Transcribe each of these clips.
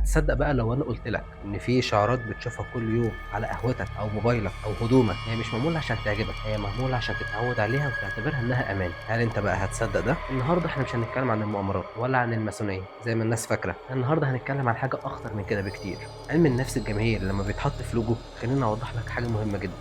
هتصدق بقى لو انا قلت لك ان في شعارات بتشوفها كل يوم على قهوتك او موبايلك او هدومك، هي مش معموله عشان تعجبك، هي معموله عشان تتعود عليها وتعتبرها انها امان. هل انت بقى هتصدق ده؟ النهارده احنا مش هنتكلم عن المؤامرات ولا عن الماسونيه زي ما الناس فاكره. النهارده هنتكلم عن حاجه اخطر من كده بكتير. علم النفس الجماهيري لما بيتحط في لوجو، خليني اوضح لك حاجه مهمه جدا.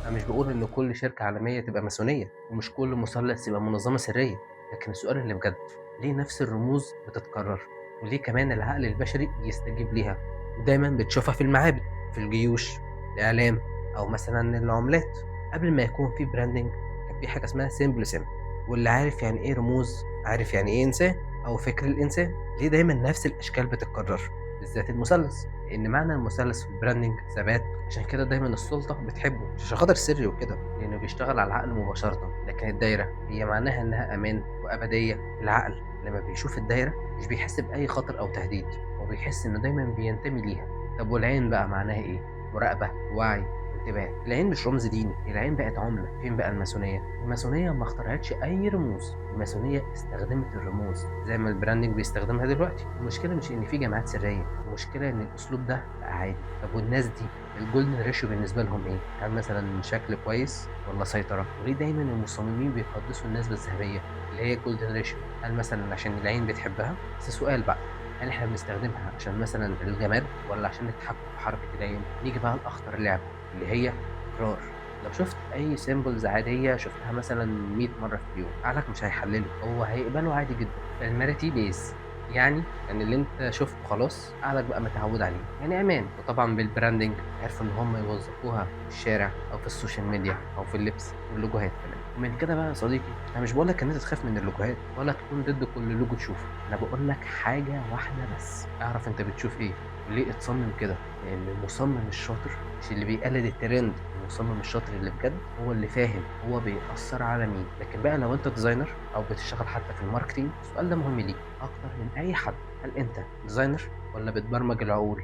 انا مش بقول ان كل شركه عالميه تبقى ماسونيه، ومش كل مثلث يبقى منظمه سريه. لكن السؤال اللي بجد، ليه نفس الرموز بتتكرر؟ وليه كمان العقل البشري بيستجيب ليها؟ ودايما بتشوفها في المعابد، في الجيوش، الاعلام، او مثلا العملات. قبل ما يكون في براندنج كان في حاجه اسمها سيمبلسم. واللي عارف يعني ايه رموز عارف يعني ايه انسان او فكر الانسان. ليه دايما نفس الاشكال بتتكرر؟ بالذات المثلث، لان معنى المثلث في البراندنج ثبات. عشان كده دايما السلطة بتحبه، مش عشان خاطر سري وكده، لأنه بيشتغل على العقل مباشرة. لكن الدايرة هي معناها إنها أمان وأبدية. العقل لما بيشوف الدايرة مش بيحس بأي خطر أو تهديد، هو بيحس إنه دايما بينتمي ليها. طب والعين بقى معناها إيه؟ مراقبة، وعي، انتباه. العين مش رمز ديني، العين بقت عملة. فين بقى الماسونية؟ الماسونية ما اخترعتش أي رموز، الماسونية استخدمت الرموز زي ما البراندنج بيستخدمها دلوقتي. المشكلة مش إن في جماعات سرية، المشكلة إن الأسلوب ده بقى عادي. طب والناس دي الجولدن ريشيو بالنسبة لهم إيه؟ هل مثلا شكل كويس ولا سيطرة؟ وليه دايما المصممين بيقدسوا النسبة الذهبية اللي هي الجولدن ريشيو؟ هل مثلا عشان العين بتحبها؟ بس سؤال بقى، هل احنا بنستخدمها عشان مثلا الجمال ولا عشان نتحكم في حركة العين؟ نيجي بقى لأخطر لعبة اللي هي التكرار. لو شفت أي سيمبلز عادية شفتها مثلا 100 مرة في اليوم، عقلك مش هيحلله، هو هيقبله عادي جدا. فالماريتي بيز يعني اللي انت شفته خلاص عقلك بقى متعود عليه، يعني امان. وطبعا بالبراندنج عرفوا ان هم يوظفوها في الشارع او في السوشيال ميديا او في اللبس واللوجوهات كمان. ومن كده بقى يا صديقي، انا مش بقول لك ان انت تخاف من اللوجوهات ولا تكون ضد كل لوجو تشوفه. انا بقول لك حاجه واحده بس، اعرف انت بتشوف ايه وليه اتصمم كده. لان المصمم الشاطر مش اللي بيقلد الترند، المصمم الشاطر اللي بجد هو اللي فاهم هو بيأثر على مين. لكن بقى لو انت ديزاينر او بتشتغل حتى في الماركتينج، السؤال ده مهم ليك اكتر من اي حد. هل انت ديزاينر ولا بتبرمج العقول؟